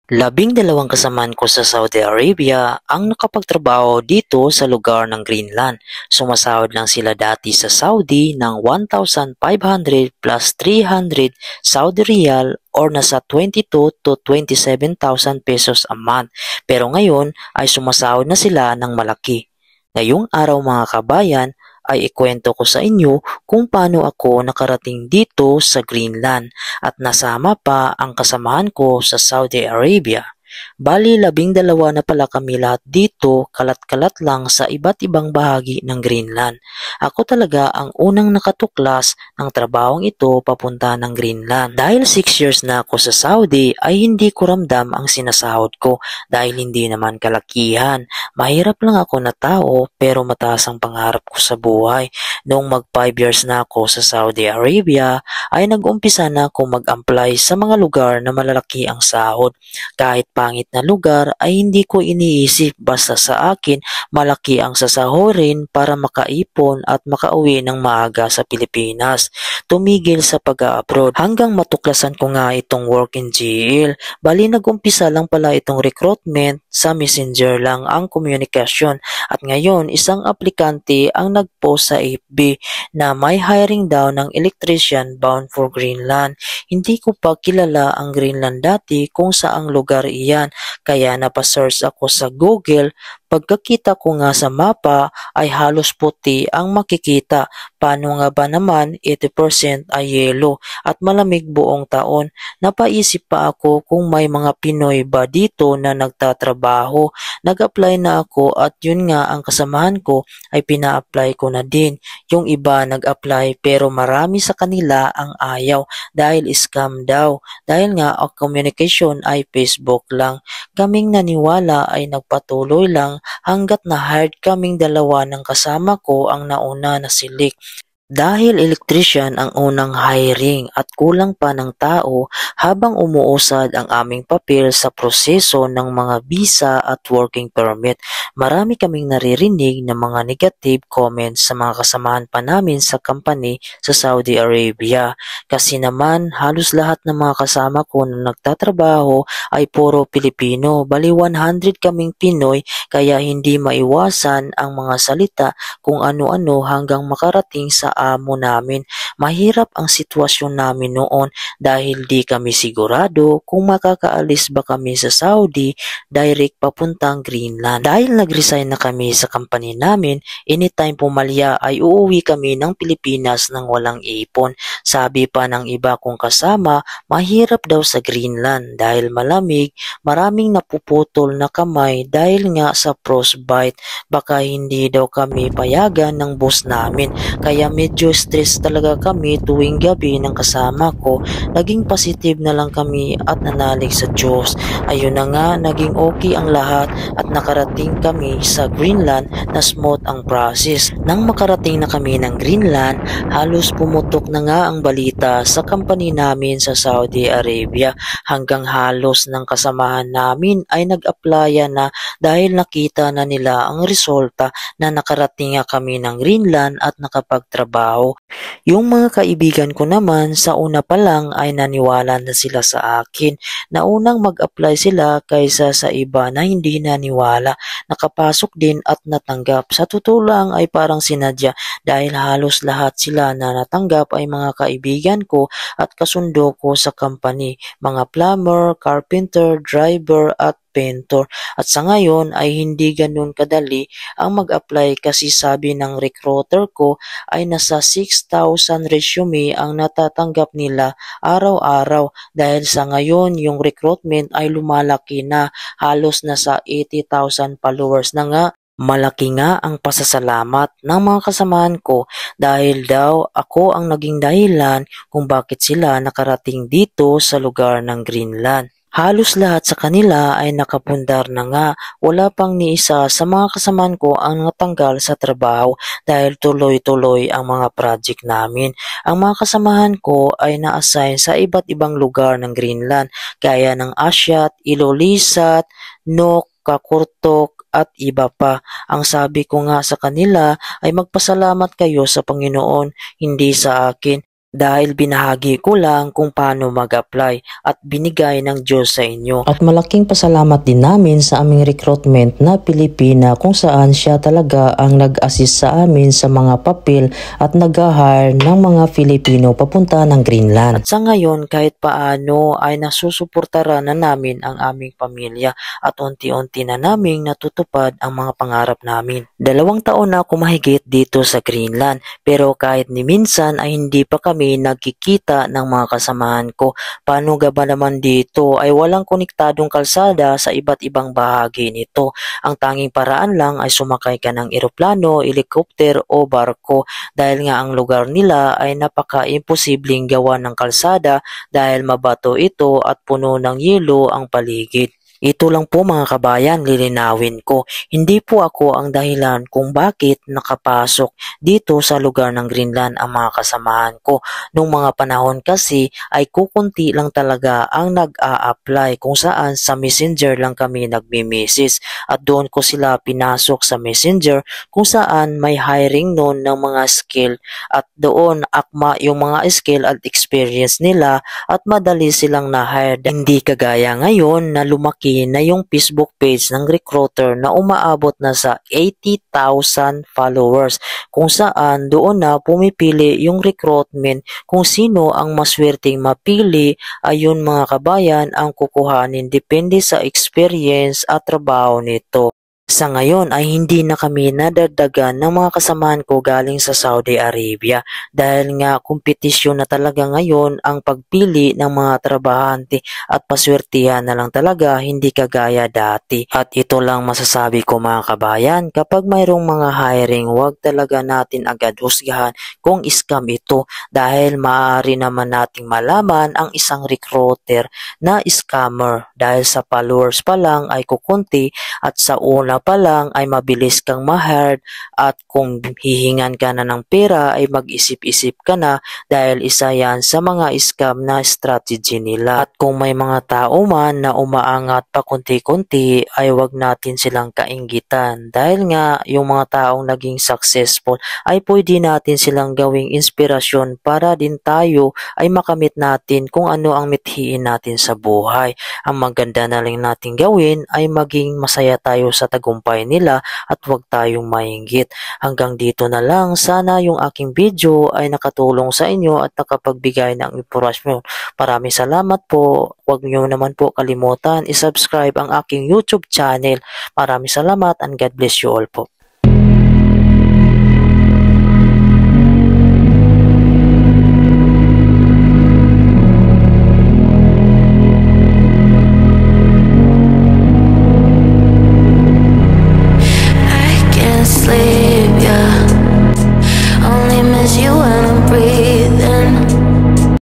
12 kasamaan ko sa Saudi Arabia ang nakapagtrabaho dito sa lugar ng Greenland. Sumasahod lang sila dati sa Saudi ng 1,500 plus 300 Saudi Riyal or nasa 22 to 27,000 pesos a month. Pero ngayon ay sumasahod na sila ng malaki. Ngayong araw mga kabayan ay ikwento ko sa inyo kung paano ako nakarating dito sa Greenland at nasama pa ang kasamahan ko sa Saudi Arabia. Bali 12 na pala kami lahat dito, kalat-kalat lang sa iba't ibang bahagi ng Greenland. Ako talaga ang unang nakatuklas ng trabahong ito papunta ng Greenland. Dahil 6 years na ako sa Saudi ay hindi ko ramdam ang sinasahod ko dahil hindi naman kalakihan. Mahirap lang ako na tao pero mataas ang pangarap ko sa buhay. Noong mag 5 years na ako sa Saudi Arabia ay nag-umpisa na ako mag-apply sa mga lugar na malalaki ang sahod. Kahit pangit na lugar ay hindi ko iniisip basta sa akin malaki ang sasahurin para makaipon at makauwi ng maaga sa Pilipinas. Tumigil sa pag-abroad hanggang matuklasan ko nga itong work in GL. Bali nag-umpisa lang pala itong recruitment sa Messenger lang ang komunikasyon at ngayon isang aplikante ang nag-post sa FB na may hiring daw ng electrician bound for Greenland. Hindi ko pa kilala ang Greenland dati kung saang lugar iyan kaya napasearch ako sa Google. Pagkakita ko nga sa mapa ay halos puti ang makikita. Paano nga ba naman 80% ay yelo at malamig buong taon? Napaisip pa ako kung may mga Pinoy ba dito na nagtatrabaho. Nag-apply na ako at yun nga ang kasamahan ko ay pina-apply ko na din. Yung iba nag-apply pero marami sa kanila ang ayaw dahil scam daw. Dahil nga ang communication ay Facebook lang. Kaming naniwala ay nagpatuloy lang hanggat na-hired kaming dalawa ng kasama ko ang nauna na si Lick. Dahil electrician ang unang hiring at kulang pa ng tao habang umuusad ang aming papel sa proseso ng mga visa at working permit, marami kaming naririnig ng mga negative comments sa mga kasamahan pa namin sa company sa Saudi Arabia. Kasi naman halos lahat ng mga kasama ko na nagtatrabaho ay puro Pilipino. Bali 100 kaming Pinoy kaya hindi maiwasan ang mga salita kung ano-ano hanggang makarating sa amo namin. Mahirap ang sitwasyon namin noon dahil di kami sigurado kung makakaalis ba kami sa Saudi direct papuntang Greenland. Dahil nag-resign na kami sa company namin, anytime pumalya ay uuwi kami ng Pilipinas nang walang ipon. Sabi pa ng iba kong kasama, mahirap daw sa Greenland dahil malamig, maraming napuputol na kamay dahil nga sa frostbite. Baka hindi daw kami payagan ng boss namin kaya medyo stress talaga kami tuwing gabi ng kasama ko. Naging positive na lang kami at nanalig sa Diyos. Ayun na nga, naging okay ang lahat at nakarating kami sa Greenland na smooth ang process. Nang makarating na kami ng Greenland, halos pumutok na nga ang balita sa company namin sa Saudi Arabia hanggang halos ng kasamahan namin ay nag-applyan na dahil nakita na nila ang resulta na nakarating nga kami ng Greenland at nakapagtrabaho. Yung mga kaibigan ko naman sa una pa lang ay naniwala na sila sa akin na unang mag-apply sila kaysa sa iba na hindi naniwala. Nakapasok din at natanggap. Sa totoo lang ay parang sinadya dahil halos lahat sila na natanggap ay mga kaibigan ko at kasundo ko sa company. Mga plumber, carpenter, driver at painter. At sa ngayon ay hindi ganun kadali ang mag-apply kasi sabi ng recruiter ko ay nasa 6,000 resume ang natatanggap nila araw-araw dahil sa ngayon yung recruitment ay lumalaki na halos nasa 80,000 followers na nga. Malaki nga ang pasasalamat ng mga kasamahan ko dahil daw ako ang naging dahilan kung bakit sila nakarating dito sa lugar ng Greenland. Halos lahat sa kanila ay nakapundar na nga, wala pang ni isa sa mga kasamahan ko ang natanggal sa trabaho dahil tuloy-tuloy ang mga project namin. Ang mga kasamahan ko ay na-assign sa iba't ibang lugar ng Greenland gaya ng Asyat, Ilulissat, Nuuk, Kakurtok at iba pa. Ang sabi ko nga sa kanila ay magpasalamat kayo sa Panginoon, hindi sa akin. dahil binahagi ko lang kung paano mag-apply at binigay ng Diyos sa inyo. At malaking pasalamat din namin sa aming recruitment na Pilipina kung saan siya talaga ang nag-assist sa amin sa mga papel at nag-hire ng mga Filipino papunta ng Greenland. At sa ngayon kahit paano ay nasusuportaran na namin ang aming pamilya at unti-unti na naming natutupad ang mga pangarap namin. 2 taon na ako mahigit dito sa Greenland pero kahit ni minsan ay hindi pa kami nagkikita ng mga kasamahan ko. Paano ba naman dito ay walang konektadong kalsada sa iba't ibang bahagi nito. Ang tanging paraan lang ay sumakay ka ng eroplano, helicopter o barko dahil nga ang lugar nila ay napaka-imposibleng gawa ng kalsada dahil mabato ito at puno ng yelo ang paligid. Ito lang po mga kabayan, lilinawin ko. Hindi po ako ang dahilan kung bakit nakapasok dito sa lugar ng Greenland ang mga kasamahan ko. Nung mga panahon kasi ay kukunti lang talaga ang nag-a-apply kung saan sa Messenger lang kami nagmi-message at doon ko sila pinasok sa Messenger kung saan may hiring noon ng mga skill at doon akma yung mga skill at experience nila at madali silang na-hire. Hindi kagaya ngayon na lumaki na yung Facebook page ng recruiter na umaabot na sa 80,000 followers kung saan doon na pumipili yung recruitment kung sino ang maswerteng mapili ayun mga kabayan ang kukuhanin depende sa experience at trabaho nito. Sa ngayon ay hindi na kami nadagdagan ng mga kasamahan ko galing sa Saudi Arabia dahil nga kompetisyon na talaga ngayon ang pagpili ng mga trabahante at paswertihan na lang talaga hindi kagaya dati. At ito lang masasabi ko mga kabayan, kapag mayroong mga hiring huwag talaga natin agad husgahan kung scam ito dahil maaari naman nating malaman ang isang recruiter na scammer dahil sa followers pa lang ay kukunti at sa una pa lang ay mabilis kang ma-hire at kung hihingan ka na ng pera ay mag-isip-isip ka na dahil isa yan sa mga scam na strategy nila. At kung may mga tao man na umaangat pa konti-konti ay wag natin silang kainggitan dahil nga yung mga taong naging successful ay pwede natin silang gawing inspirasyon para din tayo ay makamit natin kung ano ang mithiin natin sa buhay. Ang maganda na lang natin gawin ay maging masaya tayo sa tagumpay nila at huwag tayong mainggit. Hanggang dito na lang, sana yung aking video ay nakatulong sa inyo at nakapagbigay ng impormasyon. Maraming salamat po. Huwag niyo naman po kalimutan i-subscribe ang aking YouTube channel. Maraming salamat and God bless you all po. Sleep, yeah.